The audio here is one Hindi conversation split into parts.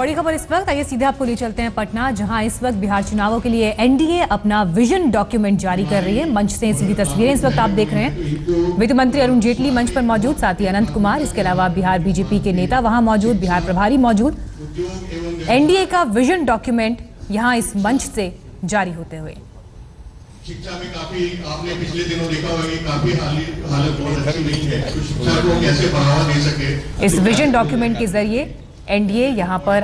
बड़ी खबर इस वक्त, आइए सीधे आपको ले चलते हैं पटना, जहां इस वक्त बिहार चुनावों के लिए एनडीए अपना विजन डॉक्यूमेंट जारी कर रही है। मंच से सीधी तस्वीरें इस वक्त आप देख रहे हैं। वित्त मंत्री अरुण जेटली मंच पर मौजूद, साथ ही अनंत कुमार, इसके अलावा बिहार बीजेपी के नेता वहां मौजूद, बिहार प्रभारी मौजूद। एनडीए का विजन डॉक्यूमेंट यहां इस मंच से जारी होते हुए। शिक्षा में काफी आपने पिछले दिनों देखा होगा कि काफी हालत बहुत अच्छी नहीं है, तो शिक्षा को कैसे बढ़ावा दे सके। इस विजन डॉक्यूमेंट के जरिए एनडीए यहां पर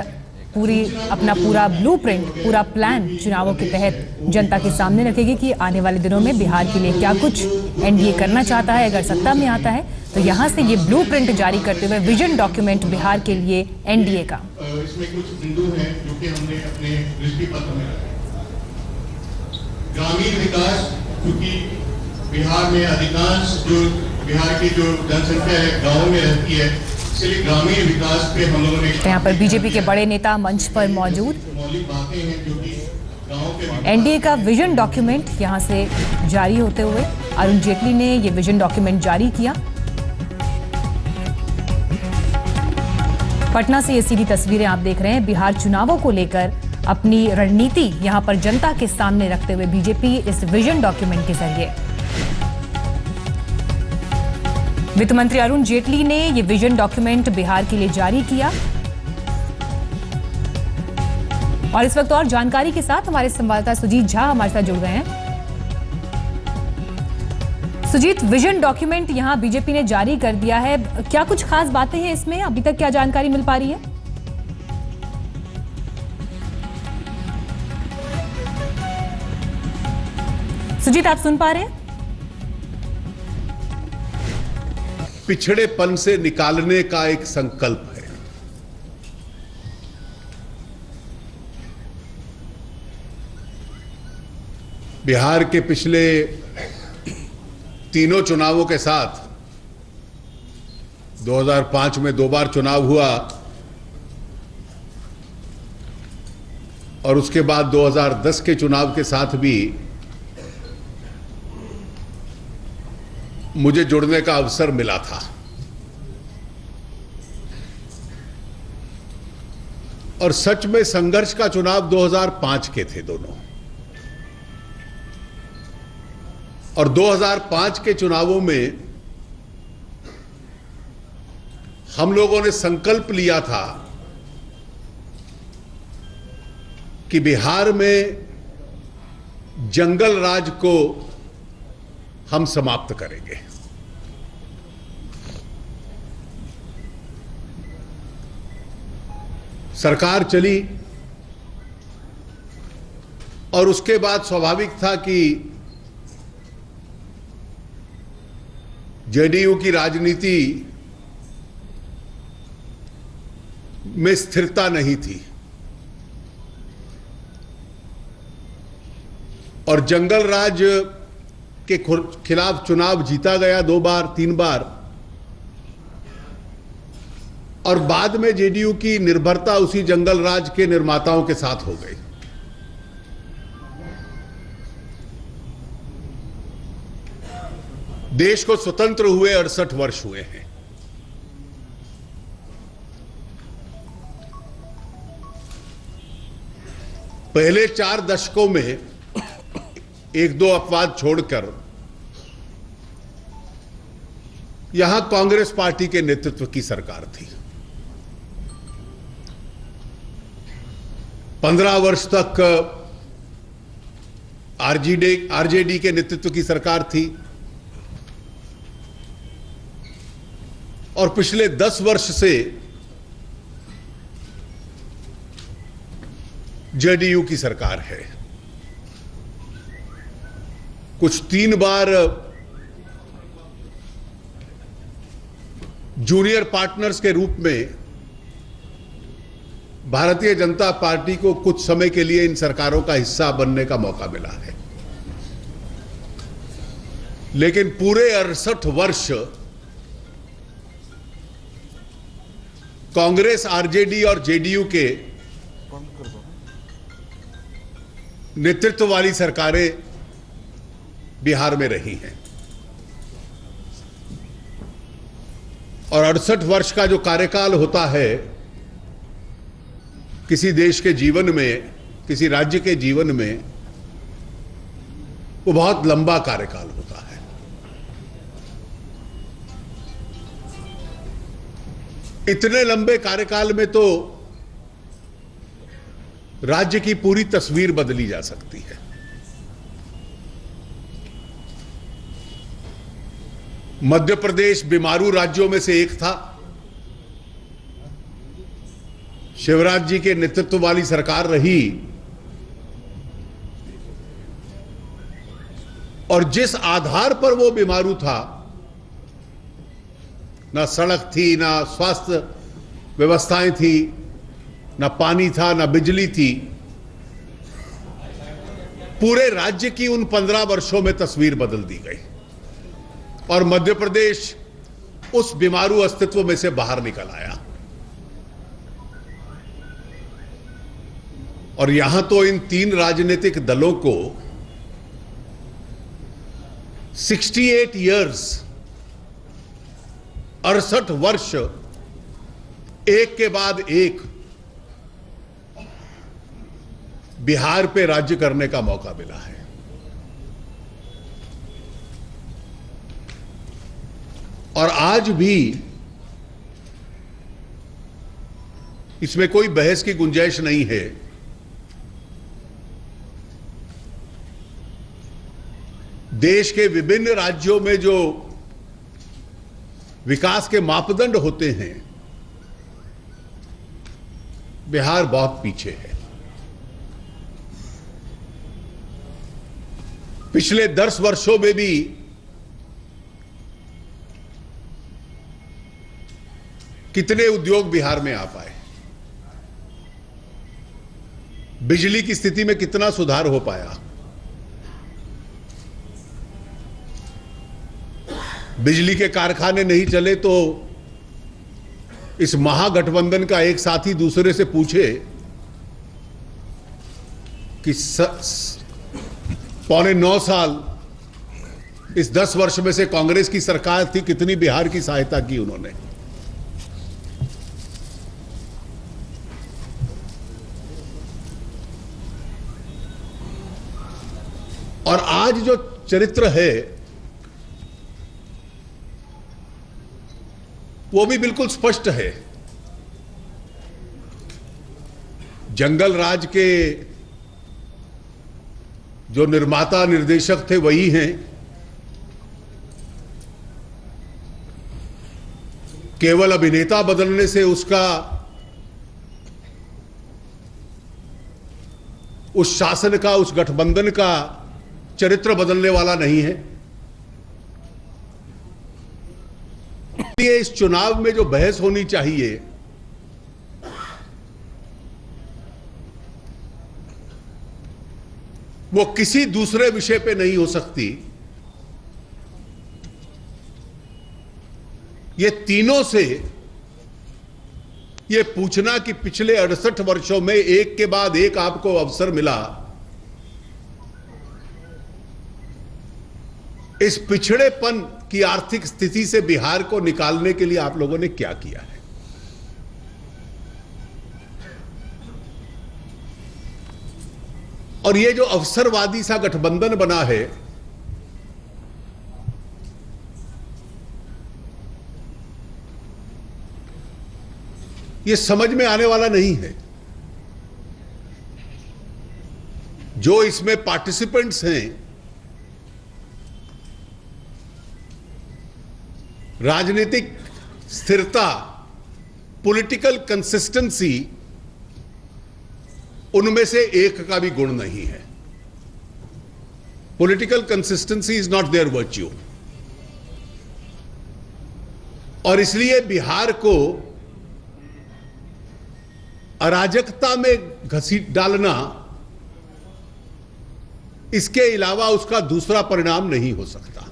अपना पूरा ब्लूप्रिंट, पूरा प्लान चुनावों के तहत जनता के सामने रखेगी कि आने वाले दिनों में बिहार के लिए क्या कुछ एनडीए करना चाहता है। अगर सत्ता में आता है तो यहां से ये ब्लूप्रिंट जारी करते हुए विजन डॉक्यूमेंट बिहार के लिए एनडीए का। इसमें कुछ बिंदु हैं जो कि हमने अपने दृष्टि पत्र में रखे। ग्रामीण विकास, क्योंकि बिहार में अधिकांश बिहार की जो जनसंख्या है गाँव में रहती है, इसलिए ग्रामीण विकास पे हम लोगों ने यहाँ पर बीजेपी के बड़े नेता मंच पर मौजूद। मौलिक बातें हैं जो कि गाँव के एनडीए का विजन डॉक्यूमेंट यहां से जारी होते हुए अरुण जेटली ने ये विजन डॉक्यूमेंट जारी किया। पटना से ये सीधी तस्वीरें आप देख रहे हैं। बिहार चुनावों को लेकर अपनी रणनीति यहां पर जनता के सामने रखते हुए बीजेपी इस विजन डॉक्यूमेंट के जरिए। वित्त मंत्री अरुण जेटली ने यह विजन डॉक्यूमेंट बिहार के लिए जारी किया। और इस वक्त और जानकारी के साथ हमारे संवाददाता सुजीत झा हमारे साथ जुड़ गए हैं। सुजीत, विजन डॉक्यूमेंट यहां बीजेपी ने जारी कर दिया है, क्या कुछ खास बातें हैं इसमें? अभी तक क्या जानकारी मिल पा रही है? सुजीत, आप सुन पा रहे हैं? पिछड़ेपन से निकालने का एक संकल्प है। बिहार के पिछले तीनों चुनावों के साथ 2005 में 2 बार चुनाव हुआ और उसके बाद 2010 के चुनाव के साथ भी मुझे जुड़ने का अवसर मिला था। और सच में संघर्ष का चुनाव 2005 के थे दोनों। और 2005 के चुनावों में हम लोगों ने संकल्प लिया था कि बिहार में जंगल राज को हम समाप्त करेंगे। सरकार चली और उसके बाद स्वाभाविक था कि जेडीयू की राजनीति में स्थिरता नहीं थी और जंगल राज के खिलाफ चुनाव जीता गया 2 बार 3 बार और बाद में जेडीयू की निर्भरता उसी जंगल राज के निर्माताओं के साथ हो गई। देश को स्वतंत्र हुए 68 वर्ष हुए हैं। पहले 4 दशकों में 1-2 अपवाद छोड़कर यहां कांग्रेस पार्टी के नेतृत्व की सरकार थी। 15 वर्ष तक आरजेडी के नेतृत्व की सरकार थी और पिछले 10 वर्ष से जेडीयू की सरकार है। कुछ 3 बार जूनियर पार्टनर्स के रूप में भारतीय जनता पार्टी को कुछ समय के लिए इन सरकारों का हिस्सा बनने का मौका मिला है, लेकिन पूरे 68 वर्ष कांग्रेस, आरजेडी और जेडीयू के नेतृत्व वाली सरकारें बिहार में रही हैं और 68 वर्ष का जो कार्यकाल होता है किसी देश के जीवन में, किसी राज्य के जीवन में वो बहुत लंबा कार्यकाल होता है। इतने लंबे कार्यकाल में तो राज्य की पूरी तस्वीर बदली जा सकती है। मध्य प्रदेश बीमारू राज्यों में से एक था। शिवराज जी के नेतृत्व वाली सरकार रही और जिस आधार पर वो बीमारू था, ना सड़क थी, ना स्वास्थ्य व्यवस्थाएं थी, ना पानी था, ना बिजली थी, पूरे राज्य की उन 15 वर्षों में तस्वीर बदल दी गई और मध्य प्रदेश उस बीमारू अस्तित्व में से बाहर निकल आया। और यहां तो इन 3 राजनीतिक दलों को 68 इयर्स, 68 वर्ष एक के बाद एक बिहार पे राज्य करने का मौका मिला है। और आज भी इसमें कोई बहस की गुंजाइश नहीं है, देश के विभिन्न राज्यों में जो विकास के मापदंड होते हैं, बिहार बहुत पीछे है। पिछले 10 वर्षों में भी कितने उद्योग बिहार में आ पाए, बिजली की स्थिति में कितना सुधार हो पाया, बिजली के कारखाने नहीं चले तो इस महागठबंधन का एक साथी दूसरे से पूछे कि 8.25 साल इस 10 वर्ष में से कांग्रेस की सरकार थी, कितनी बिहार की सहायता की उन्होंने। और आज जो चरित्र है वो भी बिल्कुल स्पष्ट है। जंगल राज के जो निर्माता निर्देशक थे वही हैं, केवल अभिनेता बदलने से उसका उस शासन का, उस गठबंधन का चरित्र बदलने वाला नहीं है। इसलिए इस चुनाव में जो बहस होनी चाहिए वो किसी दूसरे विषय पे नहीं हो सकती। ये तीनों से ये पूछना कि पिछले 68 वर्षों में एक के बाद एक आपको अवसर मिला, इस पिछड़ेपन की आर्थिक स्थिति से बिहार को निकालने के लिए आप लोगों ने क्या किया है। और ये जो अवसरवादी सा गठबंधन बना है, ये समझ में आने वाला नहीं है। जो इसमें पार्टिसिपेंट्स हैं, राजनीतिक स्थिरता, पॉलिटिकल कंसिस्टेंसी, उनमें से एक का भी गुण नहीं है। Political consistency is not their virtue. और इसलिए बिहार को अराजकता में घसीट डालना, इसके अलावा उसका दूसरा परिणाम नहीं हो सकता।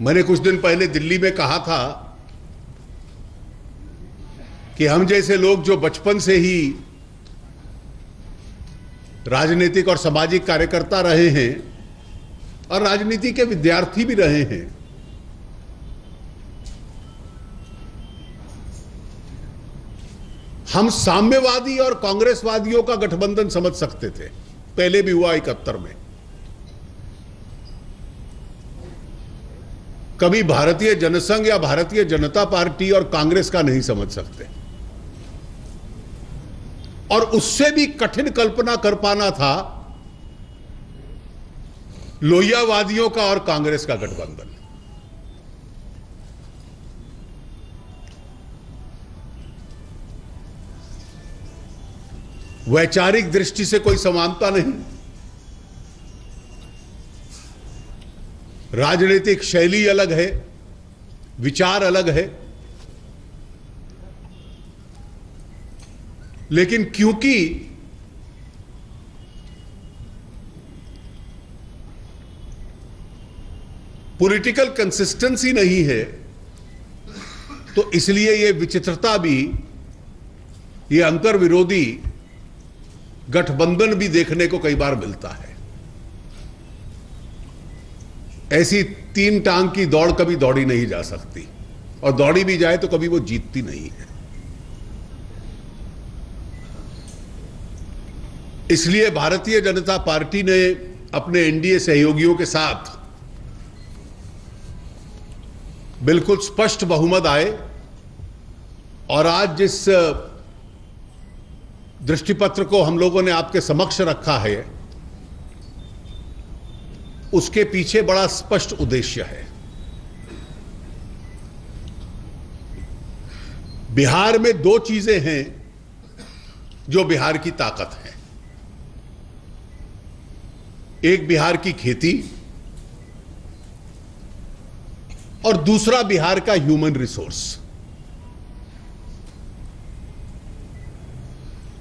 मैंने कुछ दिन पहले दिल्ली में कहा था कि हम जैसे लोग जो बचपन से ही राजनीतिक और सामाजिक कार्यकर्ता रहे हैं और राजनीति के विद्यार्थी भी रहे हैं, हम साम्यवादी और कांग्रेसवादियों का गठबंधन समझ सकते थे, पहले भी हुआ 71 में। कभी भारतीय जनसंघ या भारतीय जनता पार्टी और कांग्रेस का नहीं समझ सकते। और उससे भी कठिन कल्पना कर पाना था लोहियावादियों का और कांग्रेस का गठबंधन। वैचारिक दृष्टि से कोई समानता नहीं, राजनीतिक शैली अलग है, विचार अलग है, लेकिन क्योंकि पॉलिटिकल कंसिस्टेंसी नहीं है, तो इसलिए यह विचित्रता भी, यह अंतर विरोधी गठबंधन भी देखने को कई बार मिलता है। ऐसी तीन टांग की दौड़ कभी दौड़ी नहीं जा सकती, और दौड़ी भी जाए तो कभी वो जीतती नहीं है। इसलिए भारतीय जनता पार्टी ने अपने एनडीए सहयोगियों के साथ बिल्कुल स्पष्ट बहुमत आए, और आज जिस दृष्टिपत्र को हम लोगों ने आपके समक्ष रखा है, उसके पीछे बड़ा स्पष्ट उद्देश्य है। बिहार में दो चीजें हैं जो बिहार की ताकत है। एक बिहार की खेती, और दूसरा बिहार का ह्यूमन रिसोर्स।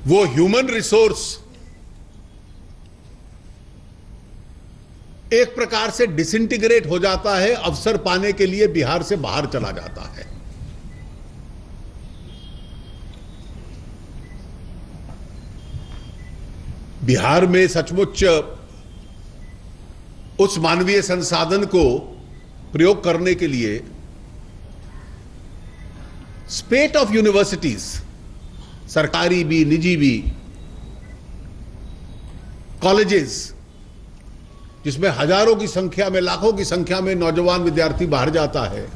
वो ह्यूमन रिसोर्स एक प्रकार से डिसइंटीग्रेट हो जाता है, अवसर पाने के लिए बिहार से बाहर चला जाता है। बिहार में सचमुच उस मानवीय संसाधन को प्रयोग करने के लिए स्पेट ऑफ यूनिवर्सिटीज, सरकारी भी निजी भी, कॉलेजेस, जिसमें हजारों की संख्या में, लाखों की संख्या में नौजवान विद्यार्थी बाहर जाता है,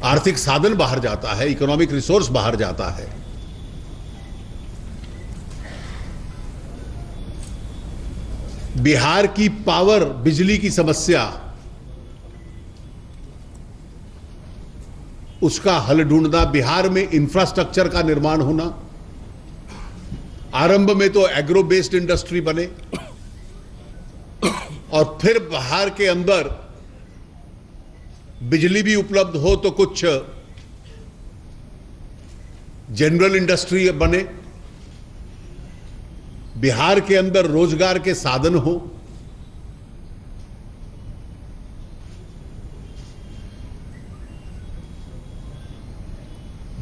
आर्थिक साधन बाहर जाता है, इकोनॉमिक रिसोर्स बाहर जाता है। बिहार की पावर, बिजली की समस्या, उसका हल ढूंढना, बिहार में इंफ्रास्ट्रक्चर का निर्माण होना, आरंभ में तो एग्रो बेस्ड इंडस्ट्री बने, और फिर बिहार के अंदर बिजली भी उपलब्ध हो तो कुछ जनरल इंडस्ट्री बने, बिहार के अंदर रोजगार के साधन हो।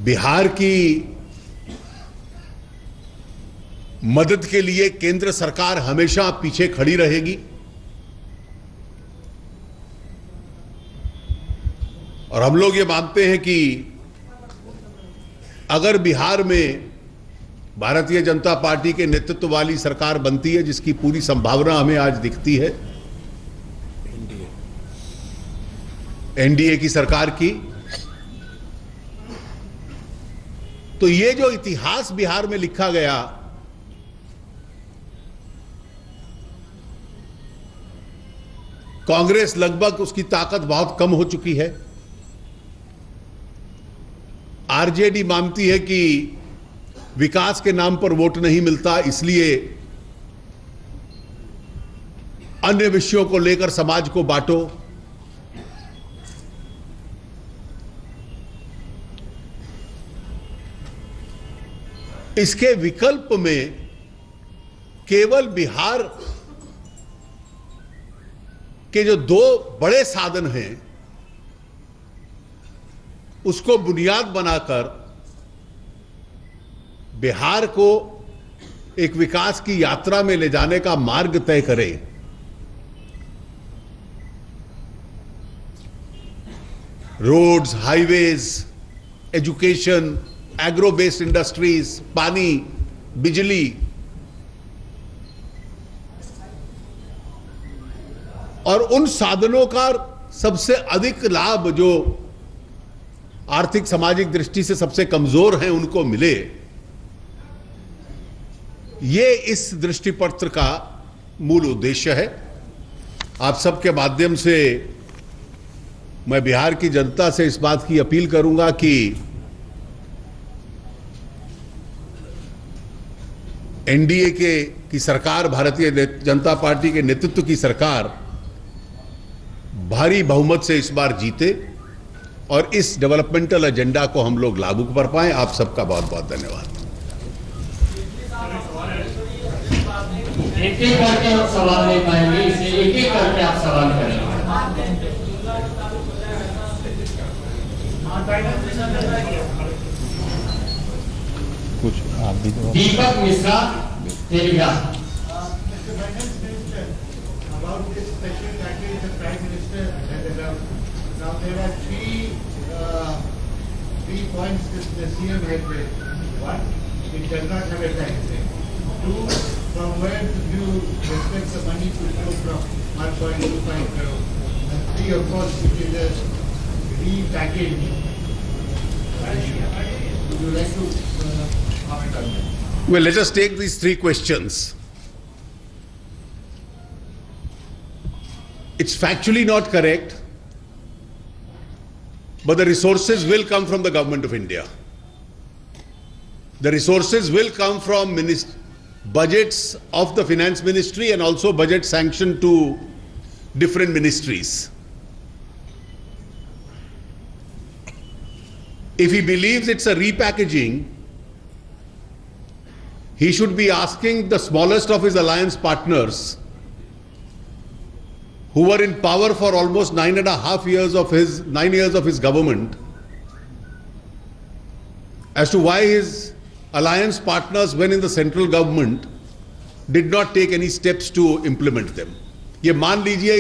बिहार की मदद के लिए केंद्र सरकार हमेशा पीछे खड़ी रहेगी, और हम लोग ये मानते हैं कि अगर बिहार में भारतीय जनता पार्टी के नेतृत्व वाली सरकार बनती है, जिसकी पूरी संभावना हमें आज दिखती है, एनडीए की सरकार की, तो ये जो इतिहास बिहार में लिखा गया, कांग्रेस लगभग उसकी ताकत बहुत कम हो चुकी है। आरजेडी मानती है कि विकास के नाम पर वोट नहीं मिलता, इसलिए अन्य विषयों को लेकर समाज को बांटो। इसके विकल्प में केवल बिहार के जो दो बड़े साधन हैं, उसको बुनियाद बनाकर बिहार को एक विकास की यात्रा में ले जाने का मार्ग तय करें। Roads, highways, education, agro based industries, पानी, बिजली, और उन साधनों का सबसे अधिक लाभ जो आर्थिक सामाजिक दृष्टि से सबसे कमजोर हैं उनको मिले, ये इस दृष्टिपत्र का मूल उद्देश्य है। आप सबके माध्यम से मैं बिहार की जनता से इस बात की अपील करूंगा कि एनडीए की सरकार, भारतीय जनता पार्टी के नेतृत्व की सरकार भारी बहुमत से इस बार जीते और इस डेवलपमेंटल एजेंडा को हम लोग लागू कर पाएं। आप सबका बहुत बहुत धन्यवाद। एक एक करके आप सवाल ले पाएंगे, इसे एक एक करके आप सवाल करेंगे। कुछ आप भी तो दीपक मिश्रा, तेलिया। About this special package, the Prime Minister has announced. Now there are three points that the CM has raised. One, it does not have a time frame. Two, from where do you expect the money to flow from 1.25 crore? And three, of course, it is a repackage. Would you like to comment on that? Well, let us take these three questions. It's factually not correct, but the resources will come from the government of India. The resources will come from budgets of the finance ministry and also budget sanctioned to different ministries. If he believes it's a repackaging, he should be asking the smallest of his alliance partners, who were in power for almost 9 years of his government, as to why his alliance partners, when in the central government, did not take any steps to implement them. ये मान लीजिए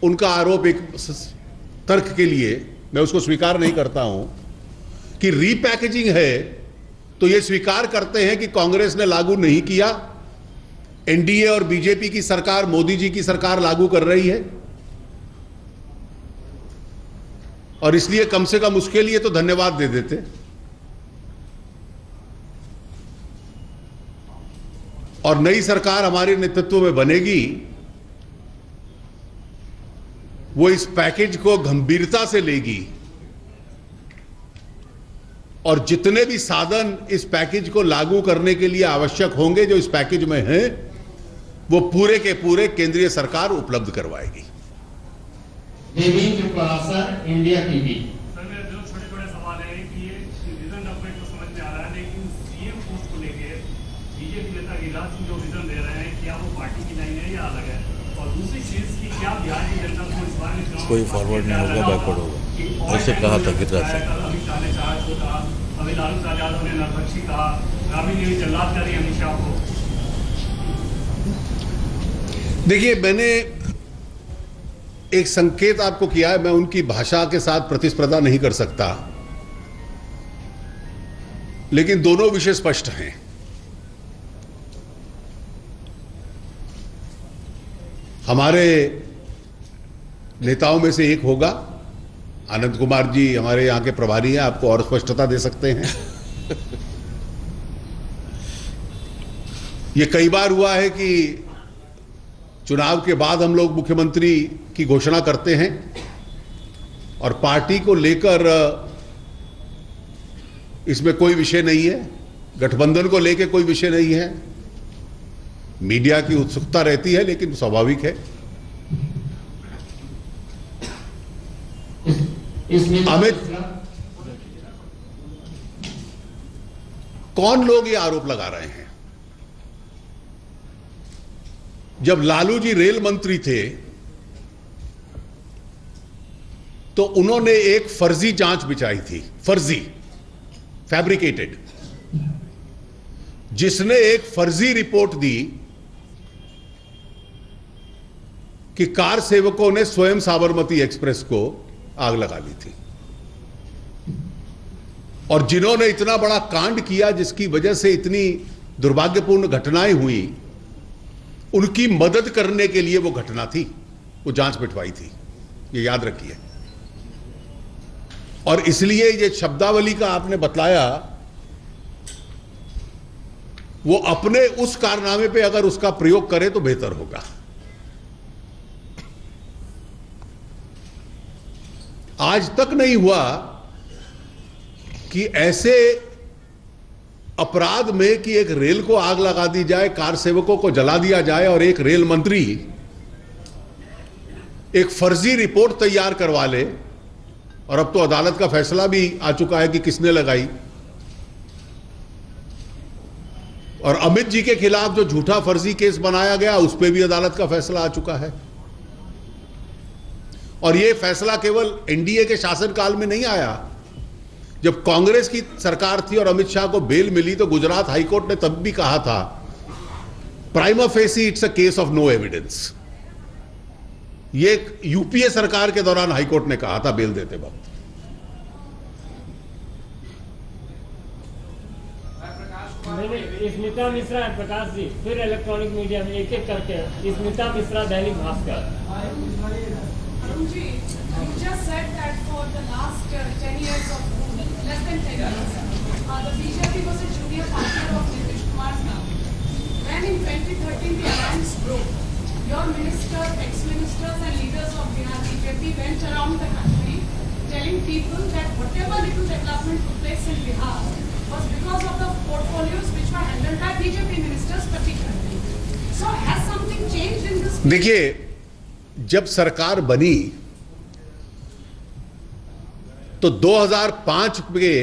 उनका आरोप एक तर्क के लिए, मैं उसको स्वीकार नहीं करता हूं, कि रीपैकेजिंग है, तो ये स्वीकार करते हैं कि कांग्रेस ने लागू नहीं किया, एनडीए और बीजेपी की सरकार, मोदी जी की सरकार लागू कर रही है, और इसलिए कम से कम उसके लिए तो धन्यवाद दे देते। और नई सरकार हमारे नेतृत्व में बनेगी, वो इस पैकेज को गंभीरता से लेगी और जितने भी साधन इस पैकेज को लागू करने के लिए आवश्यक होंगे, जो इस पैकेज में हैं, वो पूरे के पूरे केंद्रीय सरकार उपलब्ध करवाएगी। Devendra Parashar, India TV. Sir, मेरे दो छोटे-छोटे सवाल हैं कि ये विजन डॉक्यूमेंट तो समझ में आ रहा है, लेकिन सीएम पोस्ट को लेके बीजेपी नेता गिरिराज सिंह जो विजन दे रहे हैं, क्या वो पार्टी की लाइन है या अलग है? और दूसरी चीज की क्या बिहार की जनता को इस बार में कोई फॉरवर्ड नहीं होगा, बैकवर्ड होगा, ऐसे कहा था गिरिराज सिंह। अमित शाह ने चार्ज को कहा, अभी लालू यादव ने नरभक्षी कहा, राबड़ी देवी जल्लाद करी अमित शाह को। देखिए, मैंने एक संकेत आपको किया है, मैं उनकी भाषा के साथ प्रतिस्पर्धा नहीं कर सकता, लेकिन दोनों विषय स्पष्ट हैं। हमारे नेताओं में से एक होगा, आनंद कुमार जी हमारे यहां के प्रभारी हैं, आपको और स्पष्टता दे सकते हैं। यह कई बार हुआ है कि चुनाव के बाद हम लोग मुख्यमंत्री की घोषणा करते हैं और पार्टी को लेकर इसमें कोई विषय नहीं है, गठबंधन को लेकर कोई विषय नहीं है, मीडिया की उत्सुकता रहती है, लेकिन स्वाभाविक है। अमित, कौन लोग ये आरोप लगा रहे हैं? जब लालू जी रेल मंत्री थे तो उन्होंने एक फर्जी जांच बिछाई थी, फर्जी, फैब्रिकेटेड, जिसने एक फर्जी रिपोर्ट दी कि कार सेवकों ने स्वयं साबरमती एक्सप्रेस को आग लगा दी थी। और जिन्होंने इतना बड़ा कांड किया जिसकी वजह से इतनी दुर्भाग्यपूर्ण घटनाएं हुई, उनकी मदद करने के लिए वो घटना थी, वो जांच बिठवाई थी, ये याद रखिए। और इसलिए ये शब्दावली का आपने बतलाया, वो अपने उस कारनामे पे अगर उसका प्रयोग करे तो बेहतर होगा। आज तक नहीं हुआ कि ऐसे अपराध में कि एक रेल को आग लगा दी जाए, कार सेवकों को जला दिया जाए और एक रेल मंत्री एक फर्जी रिपोर्ट तैयार करवा ले, और अब तो अदालत का फैसला भी आ चुका है कि किसने लगाई। और अमित जी के खिलाफ जो झूठा फर्जी केस बनाया गया उस पर भी अदालत का फैसला आ चुका है। और यह फैसला केवल एनडीए के शासनकाल में नहीं आया। जब कांग्रेस की सरकार थी और अमित शाह को बेल मिली तो गुजरात हाईकोर्ट ने तब भी कहा था, prima facie it's a case of no evidence. ये यूपीए सरकार के दौरान हाईकोर्ट ने कहा था बेल देते वक्त। स्मिता मिश्रा, प्रकाश जी, फिर इलेक्ट्रॉनिक मीडिया में एक एक करके। Smita Mishra, Dainik Bhaskar. Arunji, you just said that for the last 10 years of rule, less than 10 years, the BJP was a junior partner of Nitish Kumar's now. When in 2013 the alliance broke, your minister, ex-ministers and leaders of Bihar BJP went around the country telling people that whatever little development took place in Bihar was because of the portfolios which were handled by BJP ministers particularly. So has something changed in this? देखिए, जब सरकार बनी तो 2005 में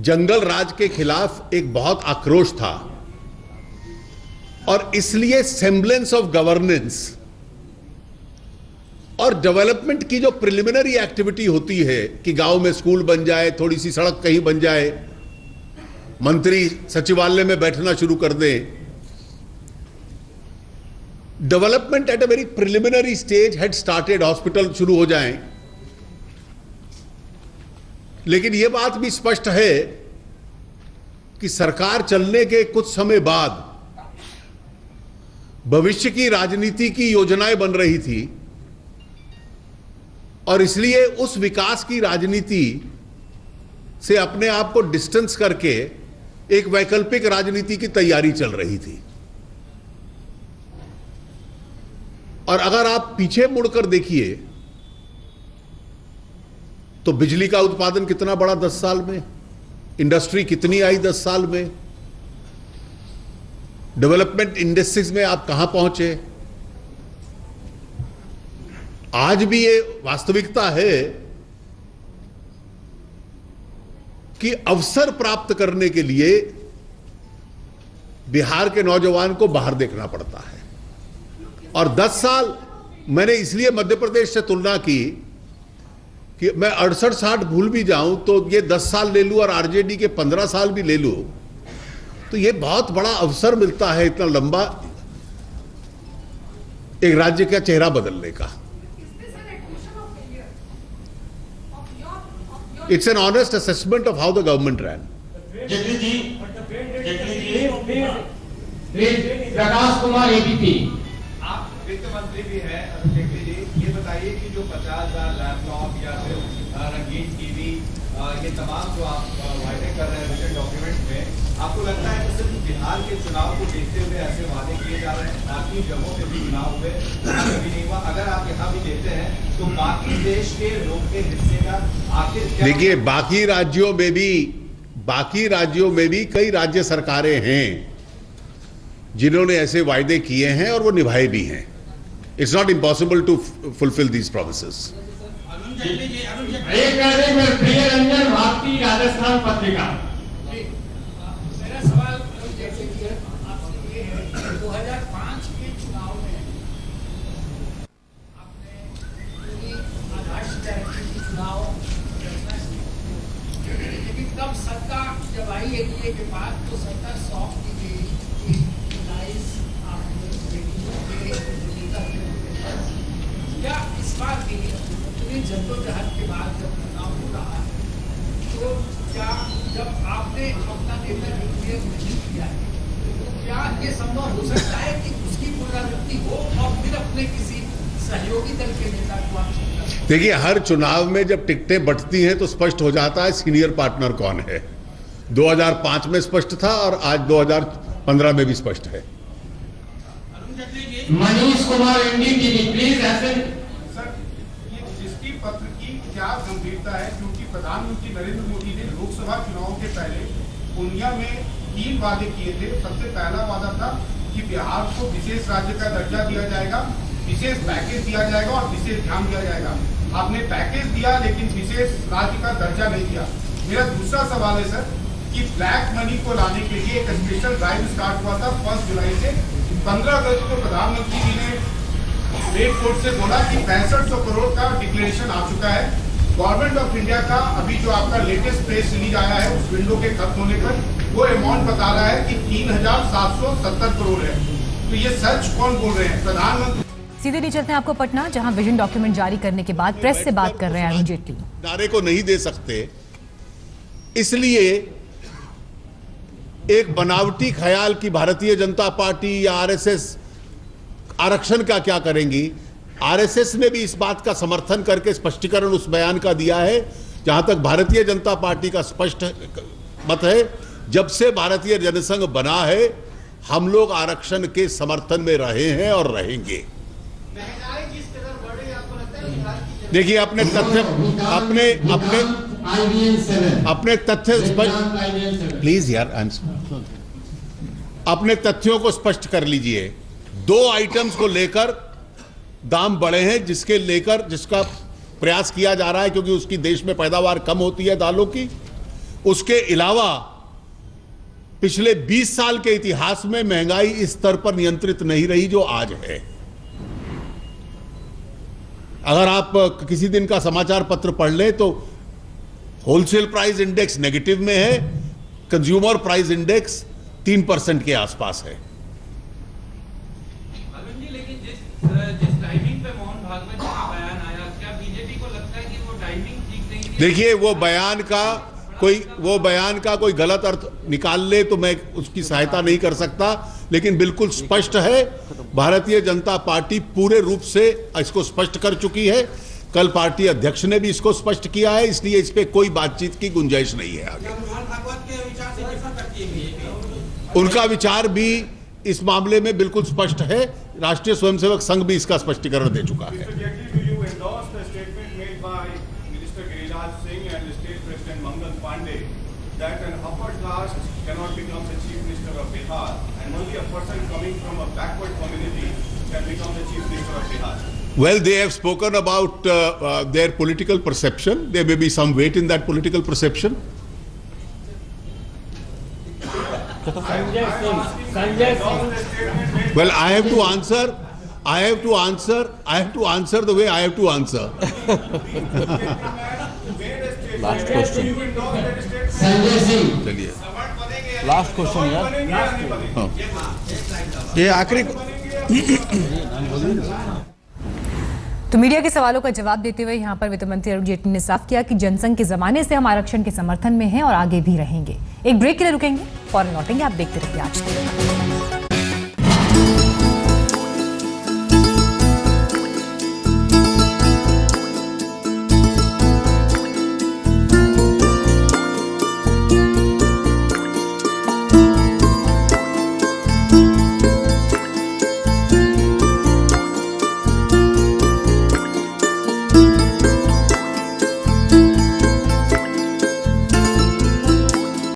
जंगल राज के खिलाफ एक बहुत आक्रोश था, और इसलिए सेम्बलेंस ऑफ गवर्नेंस और डेवलपमेंट की जो प्रिलिमिनरी एक्टिविटी होती है कि गांव में स्कूल बन जाए, थोड़ी सी सड़क कहीं बन जाए, मंत्री सचिवालय में बैठना शुरू कर दें, development at a very preliminary stage had started, hospital शुरू हो जाएं। लेकिन यह बात भी स्पष्ट है कि सरकार चलने के कुछ समय बाद भविष्य की राजनीति की योजनाएं बन रही थी, और इसलिए उस विकास की राजनीति से अपने आप को डिस्टेंस करके एक वैकल्पिक राजनीति की तैयारी चल रही थी। और अगर आप पीछे मुड़कर देखिए तो बिजली का उत्पादन कितना बढ़ा 10 साल में, इंडस्ट्री कितनी आई 10 साल में, डेवलपमेंट इंडस्ट्रीज में आप कहां पहुंचे। आज भी ये वास्तविकता है कि अवसर प्राप्त करने के लिए बिहार के नौजवान को बाहर देखना पड़ता है। और 10 साल मैंने इसलिए मध्य प्रदेश से तुलना की कि मैं 68-60 भूल भी जाऊं तो ये 10 साल ले लूं और आरजेडी के 15 साल भी ले लूं तो ये बहुत बड़ा अवसर मिलता है, इतना लंबा एक राज्य का चेहरा बदलने का। It's an honest assessment of how the government ran. Jaitley ji, Prakash Kumar ABP. आप वित्त मंत्री भी हैं अरुण जेटली जी, ये बताइए कि जो 50,000 लैपटॉप या फिर रंगीन टीवी, ये तमाम जो आप वायदे कर रहे हैं विजन डॉक्यूमेंट में, आपको लगता है कि सिर्फ बिहार के चुनाव को देखते हुए ऐसे वादे किए जा रहे हैं? बाकी जगहों पे भी चुनाव हुए, कभी नहीं हुआ। अगर आप यहाँ भी देते हैं तो बाकी देश के लोग के हिस्से का आखिर क्या? देखिए, बाकी राज्यों में भी कई राज्य सरकारें हैं जिन्होंने ऐसे वायदे किए हैं और वो निभाए भी हैं। It's not impossible to fulfil these promises. Priyaranjan Bharti, Rajasthan Patrika. मेरा सवाल आपसे ये है, 2005 के चुनाव में आपने आदर्श डायरेक्टर की चुनाव रचना की, लेकिन तब सत्ता जब आई एनडीए के बाद तो सत्ता सौंप दी गई। क्या इस बार भी जद्दोजहद के बाद जब चुनाव हो रहा है तो क्या आपने अपना नेता निर्णय नहीं किया है, तो क्या ये संभव हो सकता है कि उसकी पुनरावृत्ति हो और फिर अपने किसी सहयोगी दल के नेता को आप? देखिए, हर चुनाव में जब टिकटें बंटती हैं तो स्पष्ट हो जाता है सीनियर पार्टनर कौन है। 2005 में स्पष्ट था और आज 2015 में भी स्पष्ट है। Manish Kumar NDTV please happen. Sir, ये जिसकी पत्र की क्या गंभीरता है, क्योंकि प्रधानमंत्री नरेंद्र मोदी ने लोकसभा चुनाव के पहले पूर्णिया में 3 वादे किए थे। सबसे पहला वादा था कि बिहार को विशेष राज्य का दर्जा दिया जाएगा, विशेष पैकेज दिया जाएगा और विशेष ध्यान दिया जाएगा। आपने पैकेज दिया लेकिन विशेष राज्य का दर्जा नहीं दिया। मेरा दूसरा सवाल है सर कि ब्लैक मनी को लाने के लिए एक स्पेशल ड्राइव स्टार्ट हुआ था 1 जुलाई से। 15 अगस्त को प्रधानमंत्री जी ने रेड कोर्ट से बोला कि 6500 करोड़ का डिक्लेरेशन आ चुका है। गवर्नमेंट ऑफ इंडिया का अभी जो आपका लेटेस्ट प्रेस रिलीज आया है उस विंडो के खत्म होने पर वो अमाउंट बता रहा है कि 3770 करोड़ है। तो ये सच कौन बोल रहे हैं, प्रधानमंत्री? सीधे नहीं चलते हैं आपको पटना, जहां विजन डॉक्यूमेंट जारी करने के बाद प्रेस से बात कर रहे हैं अरुण जेटली। नारे को नहीं दे सकते, इसलिए एक बनावटी ख्याल की भारतीय जनता पार्टी या आरएसएस आरक्षण का क्या करेंगी। आरएसएस ने भी इस बात का समर्थन करके स्पष्टीकरण उस बयान का दिया है। जहां तक भारतीय जनता पार्टी का स्पष्ट मत है, जब से भारतीय जनसंघ बना है हम लोग आरक्षण के समर्थन में रहे हैं और रहेंगे। देखिए, अपने तथ्य प्लीज यार अपने तथ्यों को स्पष्ट कर लीजिए। 2 आइटम्स को लेकर दाम बढ़े हैं, जिसका प्रयास किया जा रहा है क्योंकि उसकी देश में पैदावार कम होती है दालों की। उसके अलावा पिछले 20 साल के इतिहास में महंगाई इस स्तर पर नियंत्रित नहीं रही जो आज है। अगर आप किसी दिन का समाचार पत्र पढ़ लें तो होलसेल प्राइस इंडेक्स नेगेटिव में है, कंज्यूमर प्राइस इंडेक्स 3% के आसपास है। अरुण जी, लेकिन जिस टाइमिंग पे मोहन भागवत जी का बयान आया, क्या बीजेपी को लगता है कि वो टाइमिंग ठीक नहीं थी? देखिए, वो बयान का कोई गलत अर्थ निकाल ले तो मैं उसकी सहायता नहीं कर सकता, लेकिन बिल्कुल स्पष्ट है भारतीय जनता पार्टी पूरे रूप से इसको स्पष्ट कर चुकी है। कल पार्टी अध्यक्ष ने भी इसको स्पष्ट किया है, इसलिए इस पे कोई बातचीत की गुंजाइश नहीं है आगे। उनका विचार भी इस मामले में बिल्कुल स्पष्ट है। राष्ट्रीय स्वयंसेवक संघ भी इसका स्पष्टीकरण दे चुका है। That an upper caste cannot become the chief minister of Bihar, and only a person coming from a backward community can become the chief minister of Bihar. Well, they have spoken about their political perception. There may be some weight in that political perception. Sanjay Singh. Well, I have to answer the way I have to answer. Last question, Sanjay Singh. चलिए लास्ट क्वेश्चन यार, ये आखिरी। तो मीडिया के सवालों का जवाब देते हुए यहां पर वित्त मंत्री अरुण जेटली ने साफ किया कि जनसंघ के जमाने से हम आरक्षण के समर्थन में हैं और आगे भी रहेंगे। एक ब्रेक के लिए रुकेंगे, फौरन लौटेंगे। आप देखते रहिए आज तक।